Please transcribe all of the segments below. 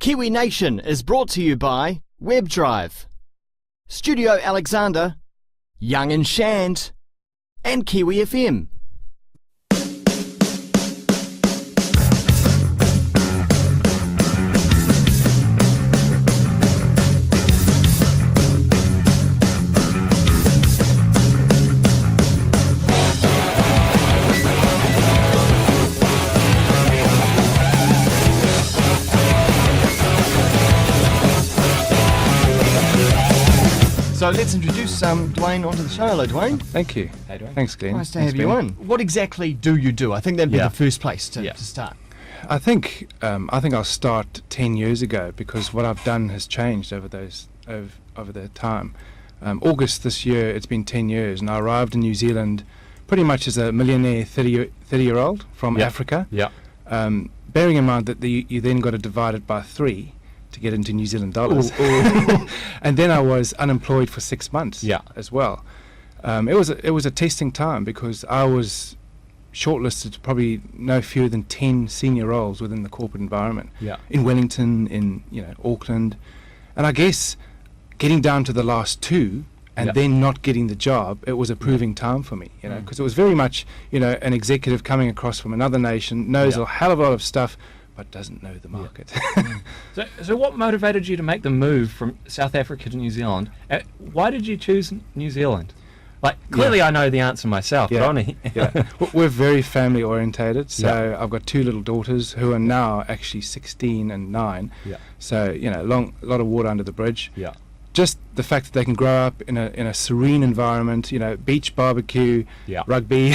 KiwiNation is brought to you by WebDrive, Studio Alexander, Young and Shand, and Kiwi FM. So let's introduce Dwayne onto the show. Hello, Dwayne. Thank you. Hey, Dwayne. Thanks, Glenn. Nice to Thanks, have you Ben. in. What exactly do you do? I think that'd be the first place to start. I think I'll start 10 years ago because what I've done has changed over the time. August this year, it's been 10 years, and I arrived in New Zealand pretty much as a millionaire 30-year-old from Africa. Yeah. Bearing in mind that you then got to divide it by 3 to get into New Zealand dollars. And then I was unemployed for 6 months as well. It was a testing time because I was shortlisted to probably no fewer than 10 senior roles within the corporate environment in Wellington, in Auckland, and I guess getting down to the last 2 and then not getting the job, it was a proving time for me, because it was very much an executive coming across from another nation, knows a hell of a lot of stuff but doesn't know the market. So what motivated you to make the move from South Africa to New Zealand? Why did you choose New Zealand? Like, clearly I know the answer myself, but only... We're very family orientated, so I've got 2 little daughters who are now actually 16 and 9. So, a lot of water under the bridge. Just the fact that they can grow up in a serene environment, beach barbecue, rugby.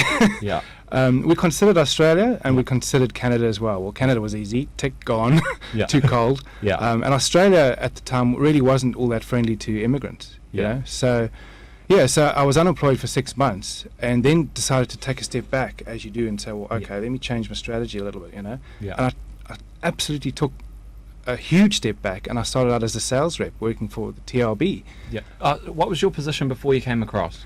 We considered Australia and we considered Canada as well. Well, Canada was easy, tick, gone, too cold. And Australia at the time really wasn't all that friendly to immigrants, you know. So I was unemployed for 6 months and then decided to take a step back, as you do, and say, well, okay, let me change my strategy a little bit, And I absolutely took a huge step back, and I started out as a sales rep working for the TLB. What was your position before you came across?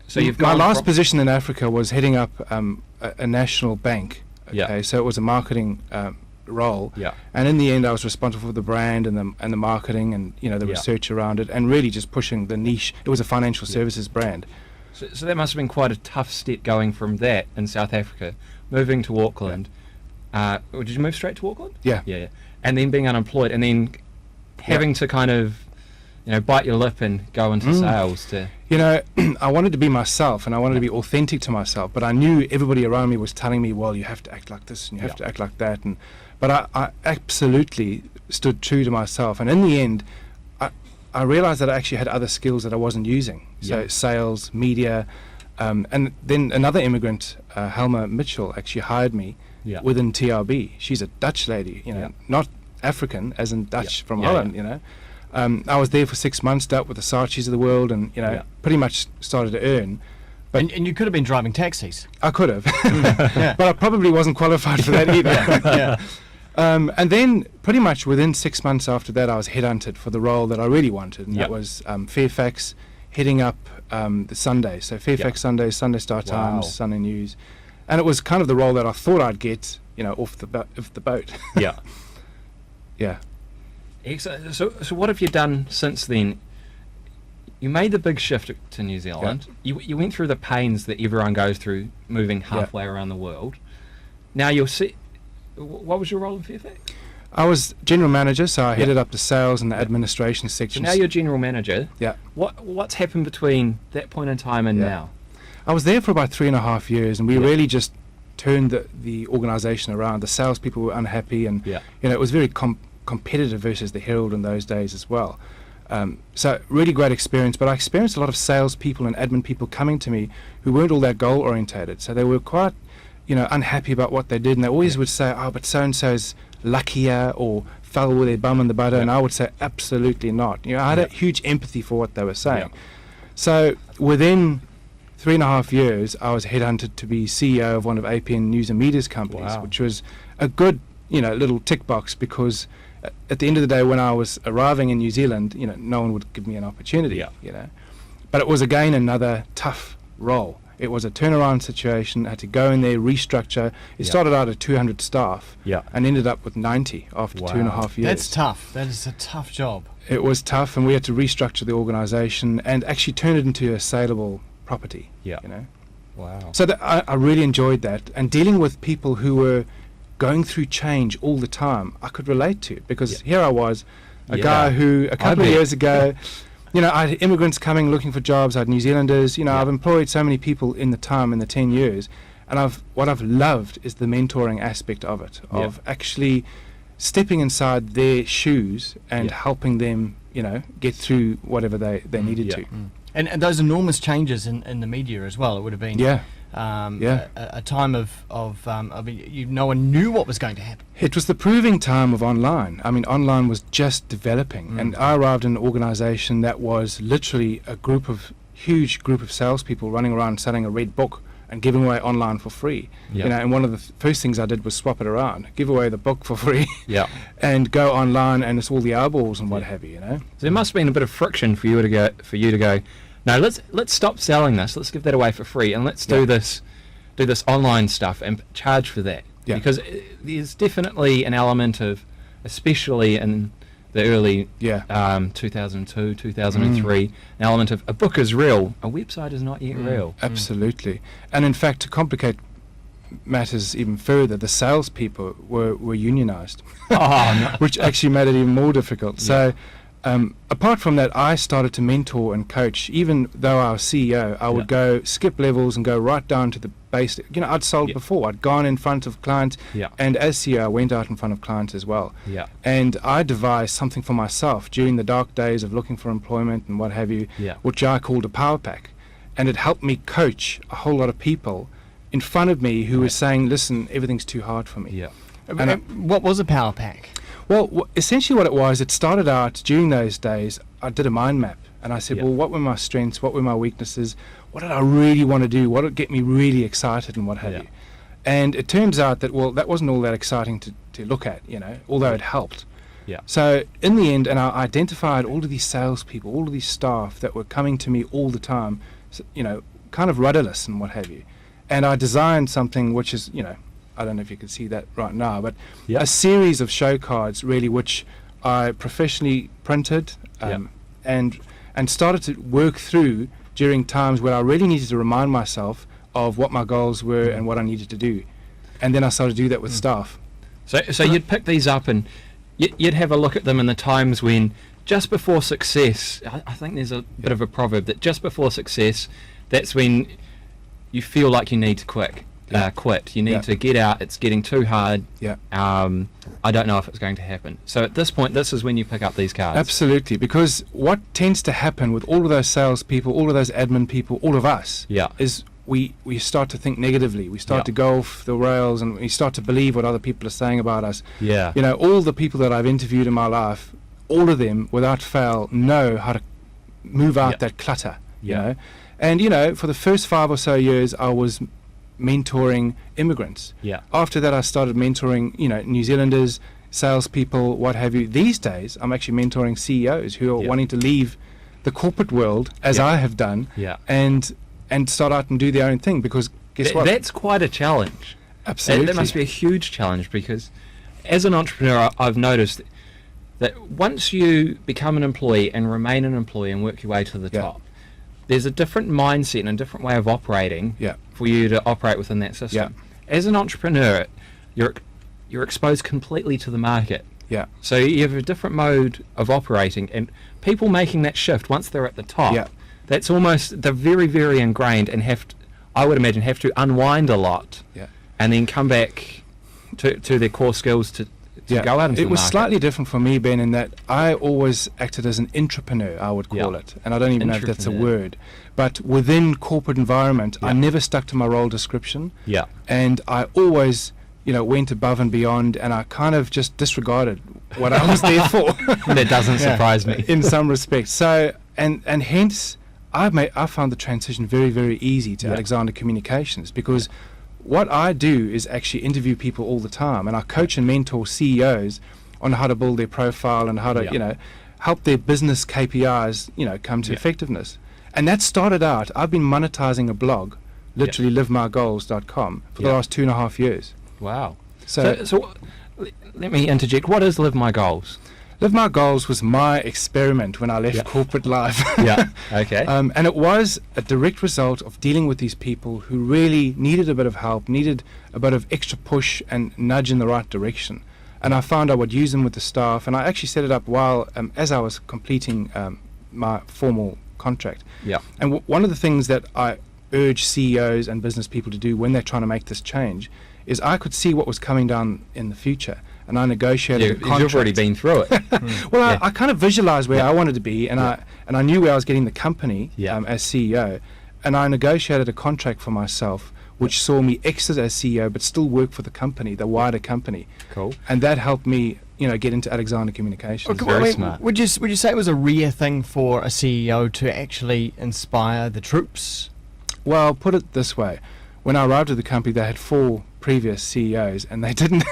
So my last position in Africa was heading up a national bank. So it was a marketing role. And in the end, I was responsible for the brand and the marketing and the research around it, and really just pushing the niche. It was a financial services brand. So that must have been quite a tough step going from that in South Africa, moving to Auckland. Did you move straight to Auckland? Yeah. And then being unemployed, and then having to kind of, bite your lip and go into sales to... I wanted to be myself, and I wanted to be authentic to myself, but I knew everybody around me was telling me, well, you have to act like this, and you have to act like that, but I absolutely stood true to myself, and in the end, I realized that I actually had other skills that I wasn't using, so sales, media, and then another immigrant, Helma Mitchell, actually hired me within TRB. She's a Dutch lady, not African, as in Dutch from Holland, I was there for 6 months, dealt with the Saatchis of the world, and pretty much started to earn. But and you could have been driving taxis. I could have, but I probably wasn't qualified for that either. And then pretty much within 6 months after that, I was headhunted for the role that I really wanted, and that was Fairfax, heading up the Sunday. So Fairfax Sunday, Sunday Star Times, Sunday News. And it was kind of the role that I thought I'd get, off the boat. So what have you done since then? You made the big shift to New Zealand. You went through the pains that everyone goes through moving halfway around the world. Now you'll see... What was your role in Fairfax? I was general manager, so I headed up the sales and the administration sections. So now you're general manager. What's happened between that point in time and now? I was there for about 3.5 years, and we really just turned the organisation around. The salespeople were unhappy, and it was very competitive versus the Herald in those days as well. So really great experience, but I experienced a lot of salespeople and admin people coming to me who weren't all that goal orientated. So they were quite, unhappy about what they did, and they always would say, "Oh, but so and so's luckier," or fell with their bum in the butter, and I would say, absolutely not. I had a huge empathy for what they were saying. So within 3.5 years, I was headhunted to be CEO of one of APN News and Media's companies, which was a good, little tick box, because at the end of the day, when I was arriving in New Zealand, no one would give me an opportunity, But it was again another tough role, It was a turnaround situation. I had to go in there, restructure. It started out at 200 staff and ended up with 90 after 2.5 years. That's tough. That is a tough job. It was tough, and we had to restructure the organisation and actually turn it into a saleable property. You know. Wow. So I really enjoyed that, and dealing with people who were going through change all the time, I could relate to, because here I was, a guy who a couple of years ago, you know, I had immigrants coming looking for jobs, I had New Zealanders, you know, I've employed so many people in the 10 years, and what I've loved is the mentoring aspect of it, of actually stepping inside their shoes and helping them, you know, get through whatever they needed to. And those enormous changes in the media as well. It would have been a time of I mean, no one knew what was going to happen. It was the proving time of online. I mean, online was just developing, and I arrived in an organisation that was literally a huge group of salespeople running around selling a red book and giving away online for free. You know, and one of the first things I did was swap it around, give away the book for free, and go online, and it's all the eyeballs and what have you. You know, so there must have been a bit of friction for you to go. No, let's stop selling this. Let's give that away for free, and let's do this online stuff and charge for that. Because there's definitely an element of, especially in the early 2002, 2003, an element of a book is real, a website is not yet real. Absolutely. And in fact, to complicate matters even further, the salespeople were unionised, which actually made it even more difficult. So apart from that, I started to mentor and coach. Even though I was CEO, I would go skip levels and go right down to the basic. You know, I'd sold before. I'd gone in front of clients, and as CEO, I went out in front of clients as well. And I devised something for myself during the dark days of looking for employment and what have you, which I called a power pack. And it helped me coach a whole lot of people in front of me who were saying, listen, everything's too hard for me. And what was a power pack? Well, essentially what it was, it started out during those days, I did a mind map, and I said, well, what were my strengths, what were my weaknesses, what did I really want to do, what would get me really excited and what have you. And it turns out that, well, that wasn't all that exciting to look at, you know, although it helped. So in the end, and I identified all of these salespeople, all of these staff that were coming to me all the time, you know, kind of rudderless and what have you. And I designed something which is, you know, I don't know if you can see that right now, but a series of show cards really, which I professionally printed and started to work through during times where I really needed to remind myself of what my goals were and what I needed to do. And then I started to do that with staff. So you'd pick these up and you'd have a look at them in the times when, just before success, I think there's a bit of a proverb that just before success, that's when you feel like you need to quit. You need to get out. It's getting too hard. I don't know if it's going to happen. So at this point, this is when you pick up these cards. Absolutely, because what tends to happen with all of those salespeople, all of those admin people, all of us, is we start to think negatively. We start to go off the rails, and we start to believe what other people are saying about us. You know, all the people that I've interviewed in my life, all of them, without fail, know how to move out that clutter. You know, and you know, for the first 5 or so years, I was mentoring immigrants. After that, I started mentoring, you know, New Zealanders, salespeople, what have you. These days, I'm actually mentoring CEOs who are wanting to leave the corporate world, as I have done, and start out and do their own thing. Because guess what? That's quite a challenge. Absolutely, that must be a huge challenge, because as an entrepreneur, I've noticed that once you become an employee and remain an employee and work your way to the top, there's a different mindset and a different way of operating for you to operate within that system. As an entrepreneur, you're exposed completely to the market. So you have a different mode of operating, and people making that shift once they're at the top, that's almost, they're very, very ingrained and I would imagine, have to unwind a lot and then come back to their core skills to go out into the market. It was slightly different for me, Ben, in that I always acted as an intrapreneur, I would call it, and I don't even know if that's a word. But within corporate environment, I never stuck to my role description, and I always, you know, went above and beyond, and I kind of just disregarded what I was there for. That doesn't surprise me in some respects. So, and hence, I found the transition very, very easy to Alexander Communications, because what I do is actually interview people all the time, and I coach and mentor CEOs on how to build their profile and how to, you know, help their business KPIs, you know, come to effectiveness. And that started out, I've been monetizing a blog literally livemygoals.com for the last 2.5 years. Wow. So let me interject. What is Live My Goals? Live My Goals was my experiment when I left corporate life. Okay. And it was a direct result of dealing with these people who really needed a bit of help, needed a bit of extra push and nudge in the right direction. And I found I would use them with the staff, and I actually set it up while, as I was completing my formal contract. Yeah. And one of the things that I urge CEOs and business people to do when they're trying to make this change is I could see what was coming down in the future. And I negotiated a contract. You've already been through it. Well, I kind of visualized where I wanted to be, and I knew where I was getting the company as CEO, and I negotiated a contract for myself, which saw me exit as CEO, but still work for the company, the wider company. Cool. And that helped me, get into Alexander Communications. Very smart. Would you say it was a rare thing for a CEO to actually inspire the troops? Well, put it this way: when I arrived at the company, they had 4 previous CEOs, and they didn't.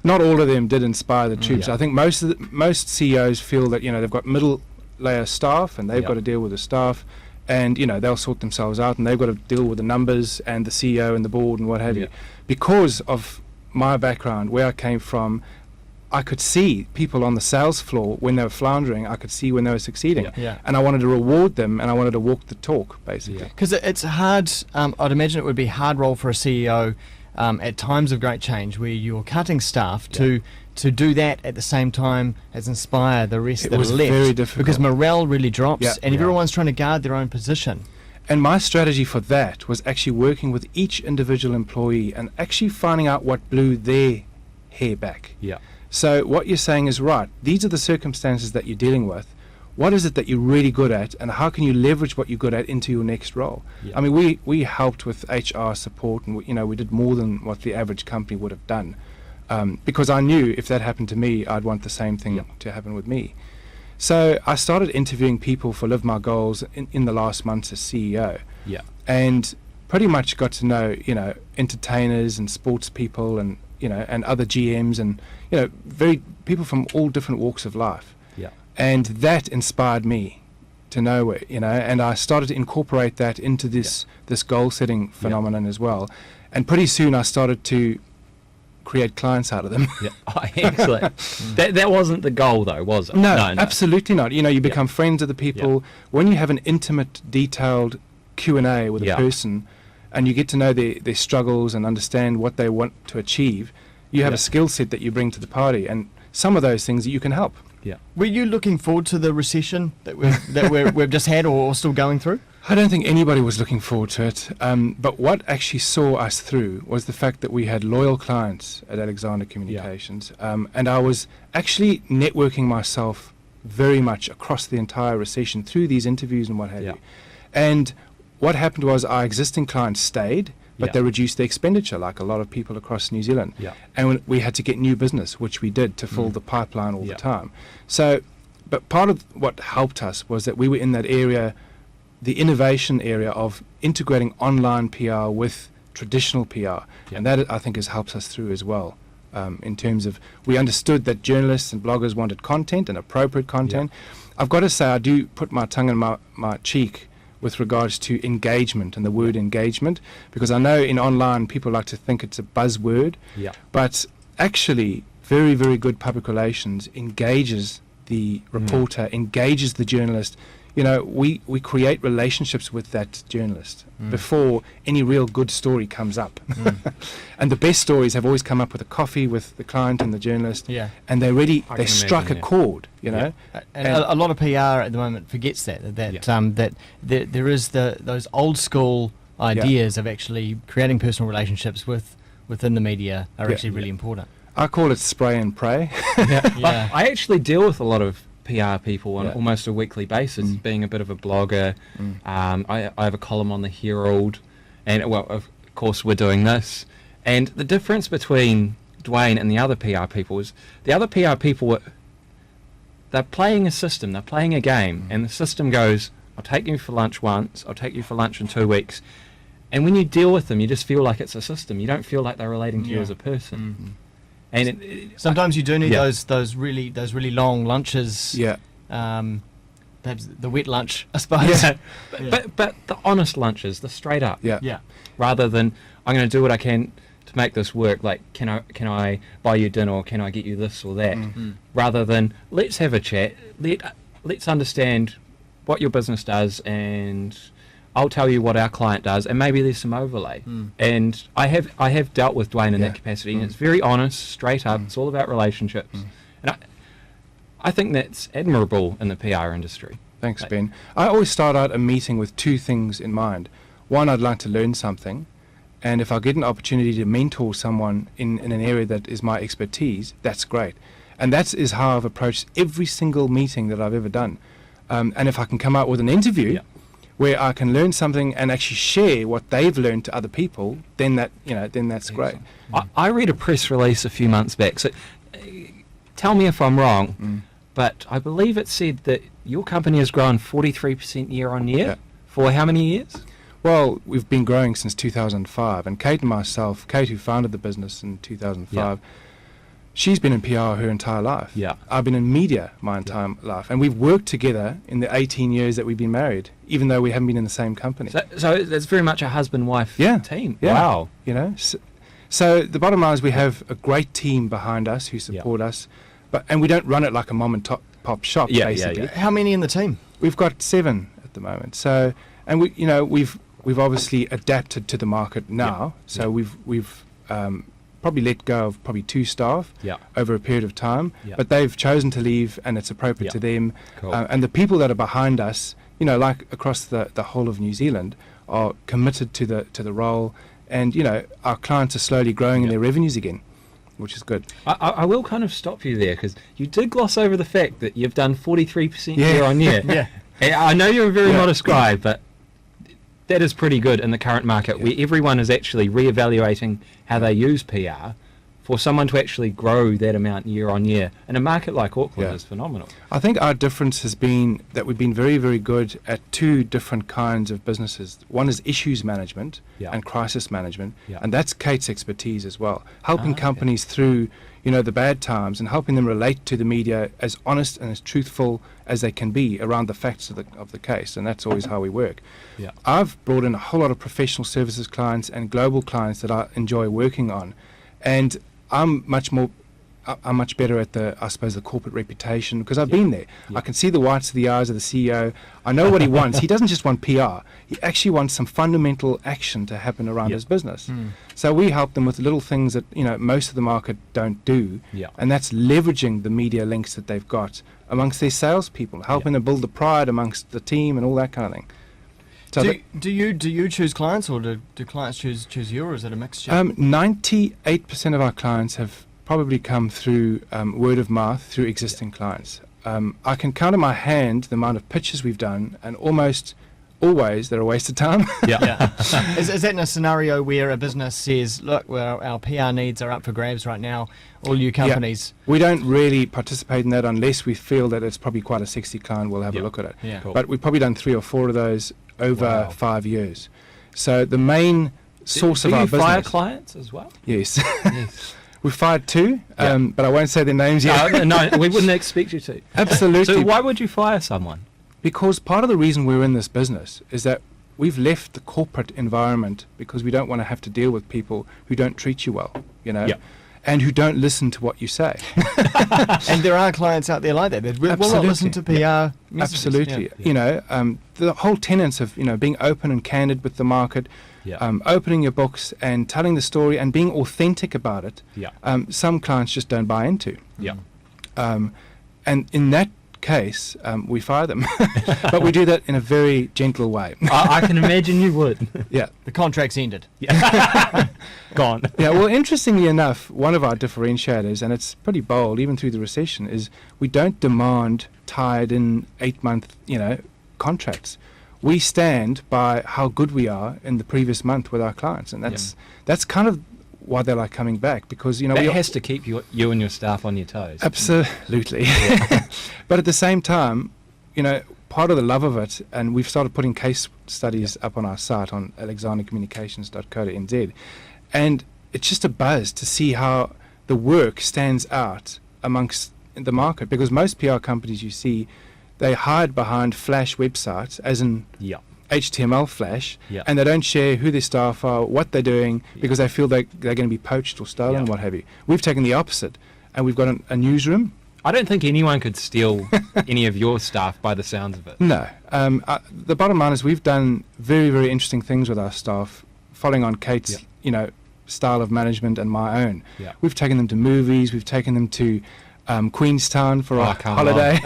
Not all of them did inspire the troops. I think most CEOs feel that they've got middle layer staff, and they've got to deal with the staff, and they'll sort themselves out, and they've got to deal with the numbers and the CEO and the board and what have you. Because of my background, where I came from, I could see people on the sales floor when they were floundering. I could see when they were succeeding, and I wanted to reward them, and I wanted to walk the talk, basically. Because it's hard. I'd imagine it would be a hard role for a CEO at times of great change, where you're cutting staff to do that at the same time as inspire the rest that are left. It was very difficult because morale really drops, and everyone's trying to guard their own position. And my strategy for that was actually working with each individual employee and actually finding out what blew their hair back. Yeah. So what you're saying is right. These are the circumstances that you're dealing with. What is it that you're really good at, and how can you leverage what you're good at into your next role? I mean, we helped with HR support, and we did more than what the average company would have done, because I knew if that happened to me, I'd want the same thing to happen with me. So I started interviewing people for Live My Goals in the last months as CEO, and pretty much got to know entertainers and sports people and and other GMs and very people from all different walks of life. And that inspired me to know it, and I started to incorporate that into this goal setting phenomenon as well. And pretty soon I started to create clients out of them. Oh, excellent. That wasn't the goal though, was it? No, absolutely not. You become friends with the people. When you have an intimate, detailed Q&A with a person, and you get to know their struggles and understand what they want to achieve, you have a skill set that you bring to the party, and some of those things that you can help. Were you looking forward to the recession that we've just had, or still going through? I don't think anybody was looking forward to it. But what actually saw us through was the fact that we had loyal clients at Alexander Communications, and I was actually networking myself very much across the entire recession through these interviews and what have you. And what happened was our existing clients stayed, but they reduced their expenditure, like a lot of people across New Zealand. And we had to get new business, which we did to fill the pipeline all the time. So, but part of what helped us was that we were in that area, the innovation area of integrating online PR with traditional PR. And that, I think, has helped us through as well, in terms of we understood that journalists and bloggers wanted content and appropriate content. I've got to say, I do put my tongue in my cheek with regards to engagement and the word engagement, because I know in online people like to think it's a buzzword, but actually very, very good public relations engages the reporter, engages the journalist. We create relationships with that journalist before any real good story comes up. And the best stories have always come up with a coffee with the client and the journalist, and they struck a chord, And a lot of PR at the moment forgets that there is those old school ideas of actually creating personal relationships within the media are actually really important. I call it spray and pray. I actually deal with a lot of PR people on almost a weekly basis, being a bit of a blogger. I have a column on the Herald, and of course we're doing this. And the difference between Dwayne and the other PR people is the other PR people, they're playing a system, they're playing a game, and the system goes, I'll take you for lunch once, I'll take you for lunch in 2 weeks. And when you deal with them, you just feel like it's a system. You don't feel like they're relating to you as a person. And sometimes you do need those really long lunches. perhaps the wet lunch, I suppose. Yeah. But the honest lunches, the straight up. Yeah. Rather than I'm going to do what I can to make this work. Like, can I buy you dinner, or can I get you this or that? Rather than let's have a chat. Let's understand what your business does, and I'll tell you what our client does, and maybe there's some overlay. And I have dealt with Dwayne in that capacity, and it's very honest, straight up. It's all about relationships, and I think that's admirable in the PR industry. Thanks, Ben. I always start out a meeting with two things in mind. One, I'd like to learn something, and if I get an opportunity to mentor someone in an area that is my expertise, that's great. And that is how I've approached every single meeting that I've ever done. And if I can come out with an interview where I can learn something and actually share what they've learned to other people, then that's great. I read a press release a few months back. So tell me if I'm wrong, but I believe it said that your company has grown 43% year on year for how many years? Well, we've been growing since 2005, and Kate and myself, Kate who founded the business in 2005, she's been in PR her entire life. Yeah. I've been in media my entire life, and we've worked together in the 18 years that we've been married, even though we haven't been in the same company. So it's very much a husband-wife team. Yeah. Wow. So the bottom line is we have a great team behind us who support us, and we don't run it like a mom and pop shop, basically. How many in the team? We've got 7 at the moment. So, and we've obviously adapted to the market now. So we've probably let go of probably 2 staff over a period of time, but they've chosen to leave, and it's appropriate to them. Cool. And the people that are behind us, like across the whole of New Zealand, are committed to the role, and our clients are slowly growing in their revenues again, which is good. I will kind of stop you there, because you did gloss over the fact that you've done 43% year on year. I know you're a very modest guy, but that is pretty good in the current market where everyone is actually reevaluating how they use PR. For someone to actually grow that amount year on year in a market like Auckland is phenomenal. I think our difference has been that we've been very, very good at 2 different kinds of businesses. One is issues management and crisis management, and that's Kate's expertise as well, helping companies through the bad times and helping them relate to the media as honest and as truthful as they can be around the facts of the case, and that's always how we work. I've brought in a whole lot of professional services clients and global clients that I enjoy working on, and I'm much better at the corporate reputation, because I've been there. I can see the whites of the eyes of the CEO. I know what he wants. He doesn't just want PR. He actually wants some fundamental action to happen around his business. So we help them with little things that most of the market don't do, and that's leveraging the media links that they've got amongst their salespeople, helping them build the pride amongst the team and all that kind of thing. So do you choose clients, or do clients choose you, or is it a mixture? 98% of our clients have probably come through word of mouth through existing clients. I can count on my hand the amount of pitches we've done, and almost always they're a waste of time. Is that in a scenario where a business says, look, well, our PR needs are up for grabs right now, all you companies? We don't really participate in that unless we feel that it's probably quite a sexy client. We'll have a look at it. Cool. But we've probably done 3 or 4 of those over 5 years. So the main source of our business... Do you fire clients as well? Yes. We've fired 2, but I won't say their names yet. No, we wouldn't expect you to. Absolutely. So why would you fire someone? Because part of the reason we're in this business is that we've left the corporate environment because we don't want to have to deal with people who don't treat you well, and who don't listen to what you say. And there are clients out there like that will not listen to PR messages. Absolutely. The whole tenets of being open and candid with the market, opening your books and telling the story and being authentic about it, some clients just don't buy into. And in that case, we fire them. But we do that in a very gentle way. I can imagine you would. The contract's ended. Gone. Well, interestingly enough, one of our differentiators, and it's pretty bold even through the recession, is we don't demand tied in 8-month contracts. We stand by how good we are in the previous month with our clients, and that's kind of why they like coming back, because that has to keep you and your staff on your toes. Absolutely. But at the same time, part of the love of it, and we've started putting case studies up on our site on alexandercommunications.co.nz, and it's just a buzz to see how the work stands out amongst the market, because most PR companies you see, they hide behind Flash websites, as in HTML Flash, and they don't share who their staff are, what they're doing, because they feel they're going to be poached or stolen, what have you. We've taken the opposite, and we've got a newsroom. I don't think anyone could steal any of your staff by the sounds of it. No. The bottom line is we've done very, very interesting things with our staff, following on Kate's, style of management and my own. We've taken them to movies. We've taken them to Queenstown for a holiday.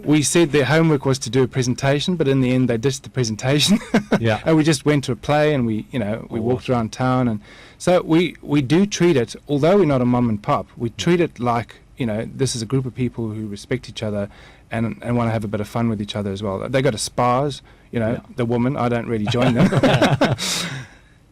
We said their homework was to do a presentation, but in the end they ditched the presentation. And we just went to a play, and we walked around town. And so we do treat it, although we're not a mum and pop, we treat it like, this is a group of people who respect each other and want to have a bit of fun with each other as well. They go to spas, the woman, I don't really join them.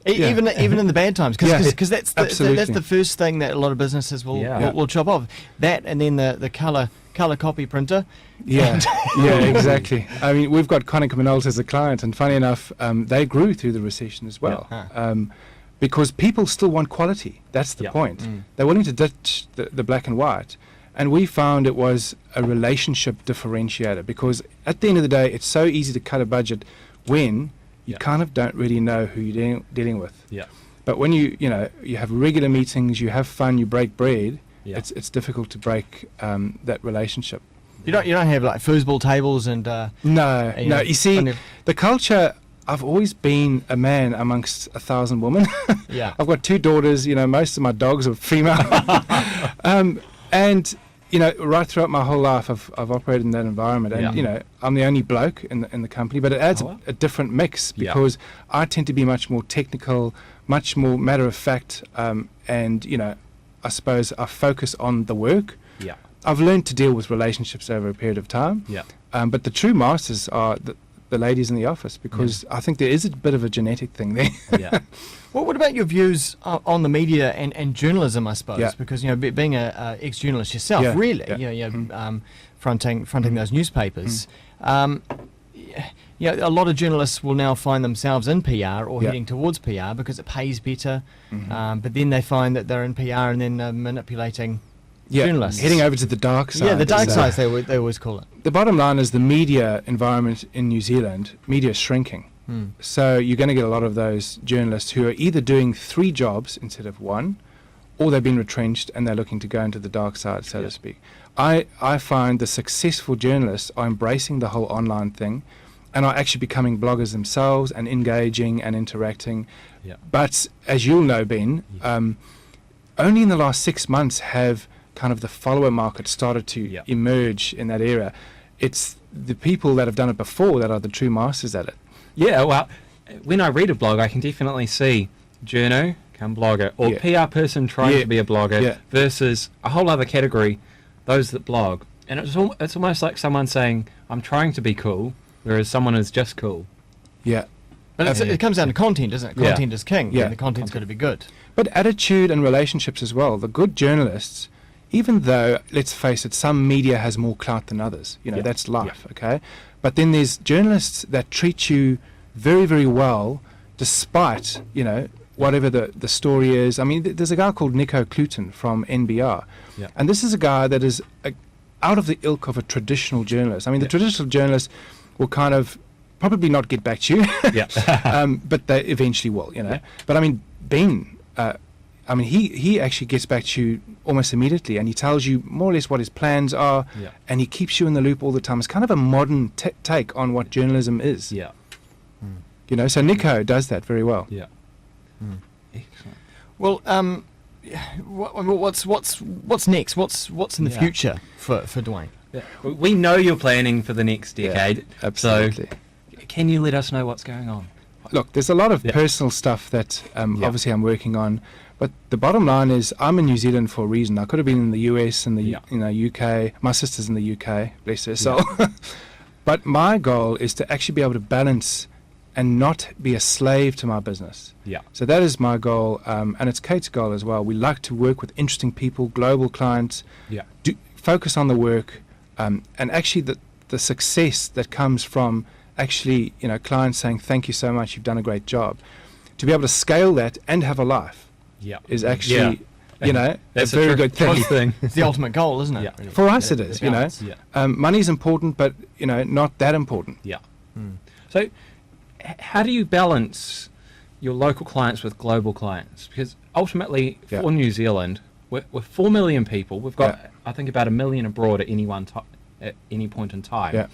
Even in the bad times, because that's the first thing that a lot of businesses will chop off. That, and then the colour copy printer. Exactly. I mean, we've got Konica Minolta as a client, and funny enough, they grew through the recession as well. Because people still want quality. That's the point. They're willing to ditch the black and white. And we found it was a relationship differentiator, because at the end of the day, it's so easy to cut a budget when you kind of don't really know who you're dealing with. But when you have regular meetings, you have fun, you break bread, it's difficult to break that relationship. You don't have like foosball tables and no. You see, the culture. I've always been a man amongst 1,000 women. I've got 2 daughters. Most of my dogs are female. And right throughout my whole life, I've operated in that environment. And I'm the only bloke in the company, but it adds a different mix, because I tend to be much more technical, much more matter of fact, and I suppose I focus on the work. I've learned to deal with relationships over a period of time. But the true masters are the ladies in the office, because I think there is a bit of a genetic thing there. Well, what about your views on the media and journalism, I suppose? Because being a ex-journalist yourself, fronting those newspapers, a lot of journalists will now find themselves in PR or heading towards PR because it pays better, but then they find that they're in PR and then they're manipulating journalists. Heading over to the dark side. The dark side, they always call it. The bottom line is the media environment in New Zealand, media is shrinking. So you're going to get a lot of those journalists who are either doing 3 jobs instead of 1, or they've been retrenched and they're looking to go into the dark side, so to speak. I find the successful journalists are embracing the whole online thing and are actually becoming bloggers themselves and engaging and interacting. But as you'll know, Ben, only in the last 6 months have kind of the follower market started to emerge in that area. It's the people that have done it before that are the true masters at it. Yeah, well, when I read a blog, I can definitely see journo, come blogger, or PR person trying to be a blogger versus a whole other category, those that blog. And it's almost like someone saying, I'm trying to be cool, whereas someone is just cool. But it comes down to content, doesn't it? Content is king, and the content's got to be good. But attitude and relationships as well. The good journalists, even though, let's face it, some media has more clout than others. That's life, okay? But then there's journalists that treat you very, very well, despite, whatever the story is. I mean, there's a guy called Nico Cluton from NBR. And this is a guy that is out of the ilk of a traditional journalist. I mean, the traditional journalist will kind of probably not get back to you, but they eventually will, But I mean, Ben, he actually gets back to you almost immediately, and he tells you more or less what his plans are, and he keeps you in the loop all the time. It's kind of a modern take on what journalism is. So Nico does that very well. Excellent. Well, what's next? What's in the future for Dwayne? We know you're planning for the next decade. Absolutely. So can you let us know what's going on? Look, there's a lot of personal stuff that obviously I'm working on. But the bottom line is I'm in New Zealand for a reason. I could have been in the US and the UK. My sister's in the UK, bless her soul. But my goal is to actually be able to balance and not be a slave to my business. So that is my goal, and it's Kate's goal as well. We like to work with interesting people, global clients, focus on the work, and actually the success that comes from actually clients saying, thank you so much, you've done a great job. To be able to scale that and have a life is actually you know, That's a very good thing. It's the ultimate goal, isn't it? Yeah. Really? For us, it is. You know, money's important, but you know, not that important. Yeah. So, how do you balance your local clients with global clients? Because ultimately, for New Zealand, we're 4 million people. We've got, I think, about 1 million abroad at any point in time. Yeah.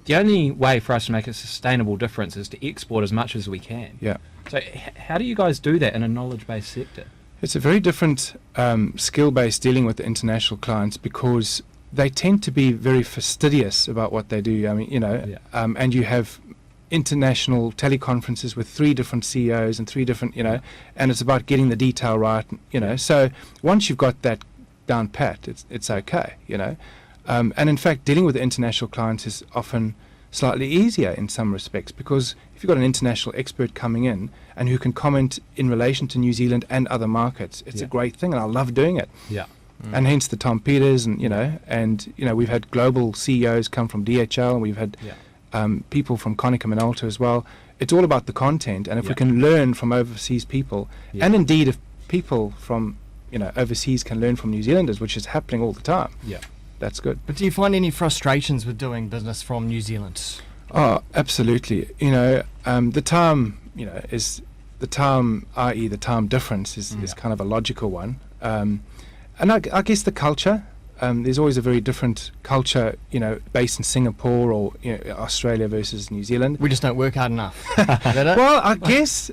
The only way for us to make a sustainable difference is to export as much as we can. Yeah. So, how do you guys do that in a knowledge-based sector? It's a very different skill base dealing with the international clients because they tend to be very fastidious about what they do. I mean, you know, and you have international teleconferences with 3 different CEOs and 3 different, you know, and it's about getting the detail right, you know. So once you've got that down pat, it's okay, you know. And in fact, dealing with the international clients is often slightly easier in some respects because if you've got an international expert coming in and who can comment in relation to New Zealand and other markets, it's a great thing, and I love doing it. Yeah. And hence the Tom Peters, and you know, we've had global CEOs come from DHL, and we've had people from Konica Minolta as well. It's all about the content, and if we can learn from overseas people, and indeed if people from, you know, overseas can learn from New Zealanders, which is happening all the time. Yeah. That's good. But do you find any frustrations with doing business from New Zealand? Oh, absolutely. You know, the time, you know, is the time, i.e. the time difference is kind of a logical one. And I guess the culture, there's always a very different culture, you know, based in Singapore or, you know, Australia versus New Zealand. We just don't work hard enough. Is that it? Well, I guess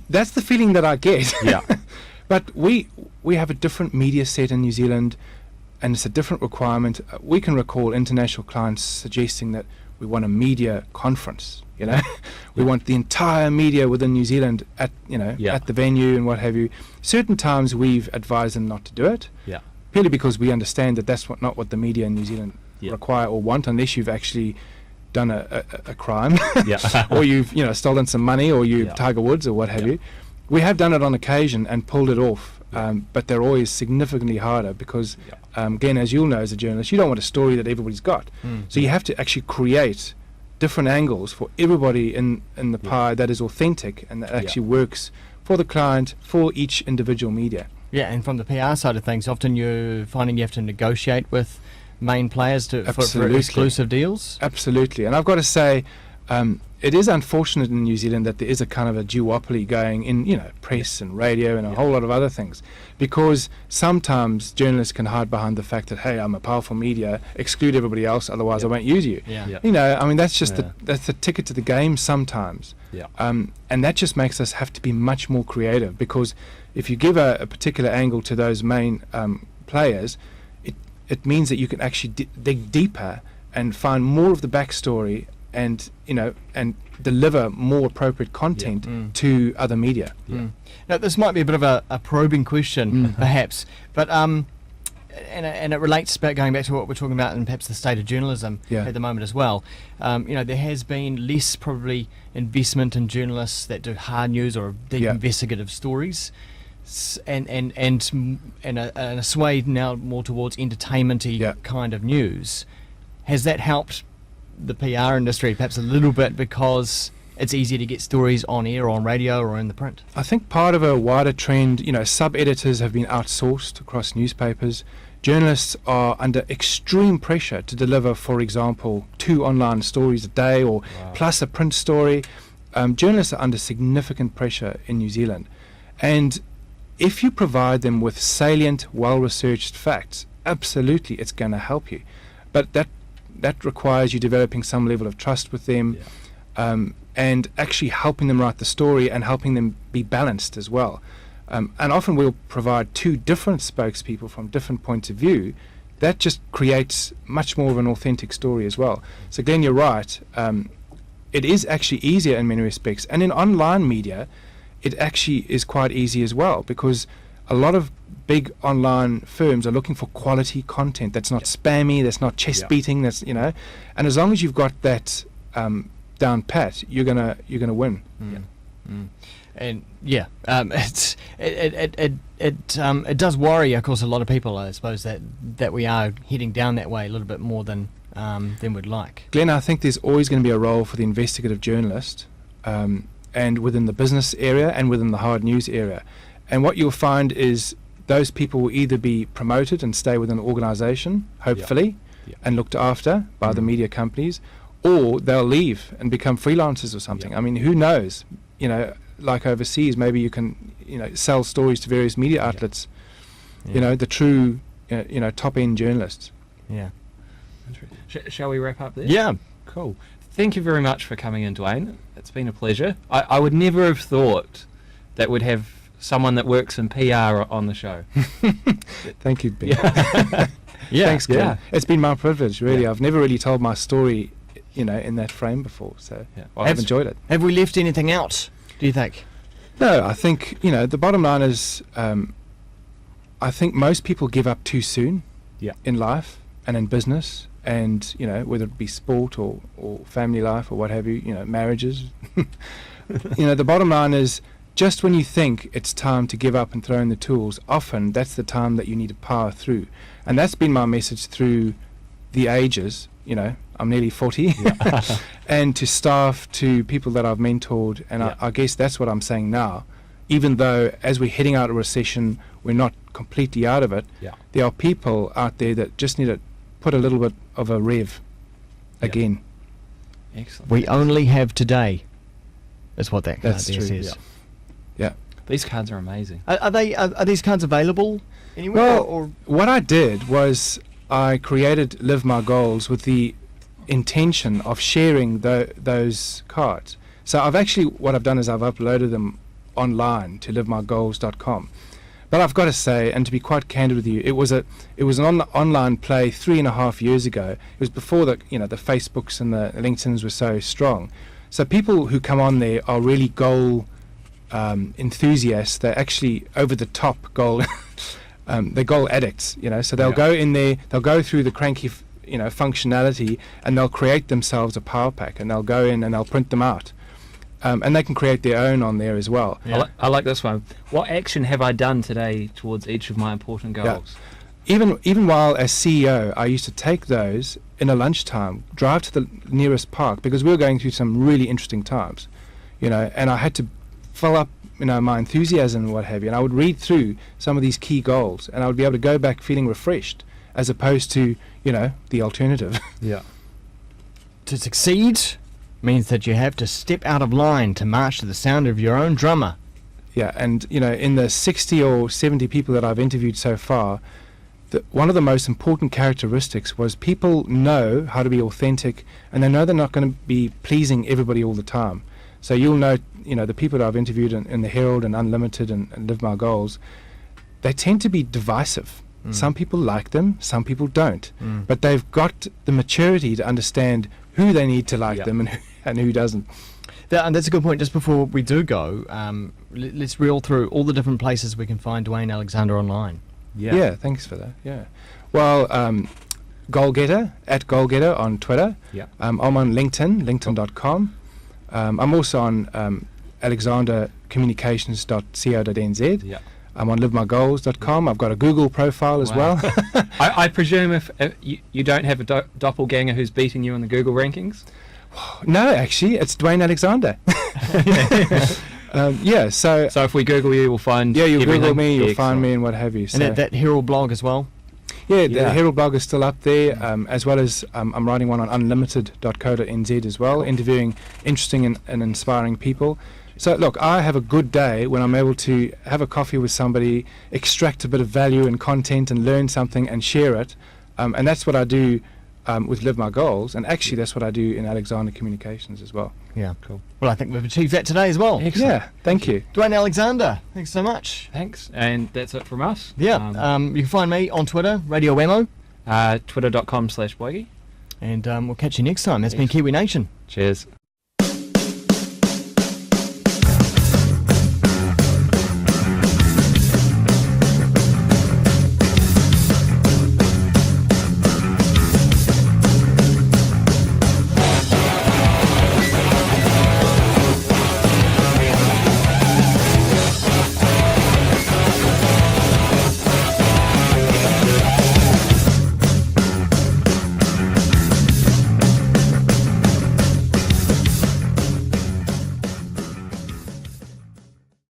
that's the feeling that I get. Yeah. But we have a different media set in New Zealand, and it's a different requirement. We can recall international clients suggesting that we want a media conference, you know. We want the entire media within New Zealand at, you know, at the venue and what have you. Certain times we've advised them not to do it, purely because we understand that that's not what the media in New Zealand require or want, unless you've actually done a crime, or you've, you know, stolen some money, or you've Tiger Woods or what have you. We have done it on occasion and pulled it off, but they're always significantly harder because, again, as you'll know as a journalist, you don't want a story that everybody's got. So you have to actually create different angles for everybody in the pie that is authentic and that actually works for the client, for each individual media. Yeah, and from the PR side of things, often you're finding you have to negotiate with main players for exclusive deals? Absolutely. And I've got to say, it is unfortunate in New Zealand that there is a kind of a duopoly going in, you know, press and radio and a whole lot of other things, because sometimes journalists can hide behind the fact that, hey, I'm a powerful media, exclude everybody else, otherwise I won't use you. You know, I mean, that's just that's the ticket to the game sometimes. And that just makes us have to be much more creative, because if you give a particular angle to those main players, it means that you can actually dig deeper and find more of the backstory and, you know, and deliver more appropriate content to other media. Now, this might be a bit of a probing question, perhaps, but and it relates going back to what we're talking about and perhaps the state of journalism at the moment as well. You know, there has been less probably investment in journalists that do hard news or deep investigative stories, and a sway now more towards entertainment-y kind of news. Has that helped the PR industry perhaps a little bit because it's easier to get stories on air or on radio or in the print? I think part of a wider trend, you know, sub-editors have been outsourced across newspapers. Journalists are under extreme pressure to deliver, for example, 2 online stories a day or plus a print story. Journalists are under significant pressure in New Zealand. And if you provide them with salient, well-researched facts, absolutely it's going to help you. But that requires you developing some level of trust with them, and actually helping them write the story and helping them be balanced as well. And often we'll provide 2 different spokespeople from different points of view. That just creates much more of an authentic story as well. So Glenn, you're right. It is actually easier in many respects. And in online media, it actually is quite easy as well, because a lot of big online firms are looking for quality content that's not spammy, that's not chest beating, that's, you know, and as long as you've got that down pat, you're gonna win. And it does worry, of course, a lot of people, I suppose, that we are heading down that way a little bit more than we'd like. Glenn, I think there's always going to be a role for the investigative journalist, and within the business area and within the hard news area. And what you'll find is those people will either be promoted and stay within an organisation, hopefully, and looked after by the media companies, or they'll leave and become freelancers or something. I mean, who knows? You know, like overseas, maybe you can, you know, sell stories to various media outlets. You know, the true, you know, top-end journalists. Yeah. Shall we wrap up there? Yeah. Cool. Thank you very much for coming in, Dwayne. It's been a pleasure. I would never have thought that we'd have someone that works in PR on the show. Thank you, Ben. Yeah. Thanks, Glenn. Yeah. It's been my privilege, really. I've never really told my story, you know, in that frame before, so Well, I've enjoyed it. Have we left anything out, do you think? No, I think, you know, the bottom line is I think most people give up too soon in life and in business, and, you know, whether it be sport or family life or what have you, you know, marriages. You know, the bottom line is, just when you think it's time to give up and throw in the tools, often that's the time that you need to power through. And that's been my message through the ages. You know, I'm nearly 40. And to staff, to people that I've mentored, and I guess that's what I'm saying now. Even though as we're heading out of a recession, we're not completely out of it, there are people out there that just need to put a little bit of a rev again. Excellent. We only have today, is what that card That's there true. says. Yeah. These cards are amazing. Are these cards available anywhere? Well, or what I did was I created Live My Goals with the intention of sharing those cards. So what I've done is I've uploaded them online to livemygoals.com. But I've got to say, and to be quite candid with you, it was an online play 3.5 years ago. It was before the Facebooks and the LinkedIn's were so strong. So people who come on there are really goal enthusiasts. They're actually over the top goal. They're goal addicts, you know. So they'll go in there, they'll go through the cranky, functionality, and they'll create themselves a power pack, and they'll go in and they'll print them out, and they can create their own on there as well. I like this one. What action have I done today towards each of my important goals? Even while as CEO, I used to take those in a lunchtime, drive to the nearest park, because we were going through some really interesting times, and I had to fill up my enthusiasm and what have you, and I would read through some of these key goals, and I would be able to go back feeling refreshed, as opposed to the alternative. To succeed means that you have to step out of line to march to the sound of your own drummer. And in the 60 or 70 people that I've interviewed so far, one of the most important characteristics was people know how to be authentic, and they know they're not going to be pleasing everybody all the time. So you'll know, the people that I've interviewed in the Herald and Unlimited and Live My Goals, they tend to be divisive. Some people like them, some people don't. But they've got the maturity to understand who they need to like them and who doesn't. And that's a good point. Just before we do go, let's reel through all the different places we can find Dwayne Alexander online. Yeah, thanks for that. Yeah. Well, Goalgetter, at Goalgetter on Twitter. I'm on LinkedIn, linkedin.com. I'm also on alexandercommunications.co.nz. I'm on livemygoals.com. I've got a Google profile as well. I presume if you don't have a doppelganger who's beating you in the Google rankings? No, actually, it's Dwayne Alexander. So if we Google you, we'll find you everything. Google me, you'll find me and what have you. And that Herald blog as well? The Herald blog is still up there, as well as I'm writing one on unlimited.co.nz as well, interviewing interesting and inspiring people. So look, I have a good day when I'm able to have a coffee with somebody, extract a bit of value and content and learn something and share it. And that's what I do with Live My Goals, and actually that's what I do in Alexander Communications as well. Yeah, cool. Well, I think we've achieved that today as well. Excellent. Yeah, thank you. Dwayne Alexander, thanks so much. Thanks, and that's it from us. You can find me on Twitter, Radio Wemo. Twitter.com/Boygie. And we'll catch you next time. That's been KiwiNation. Cheers.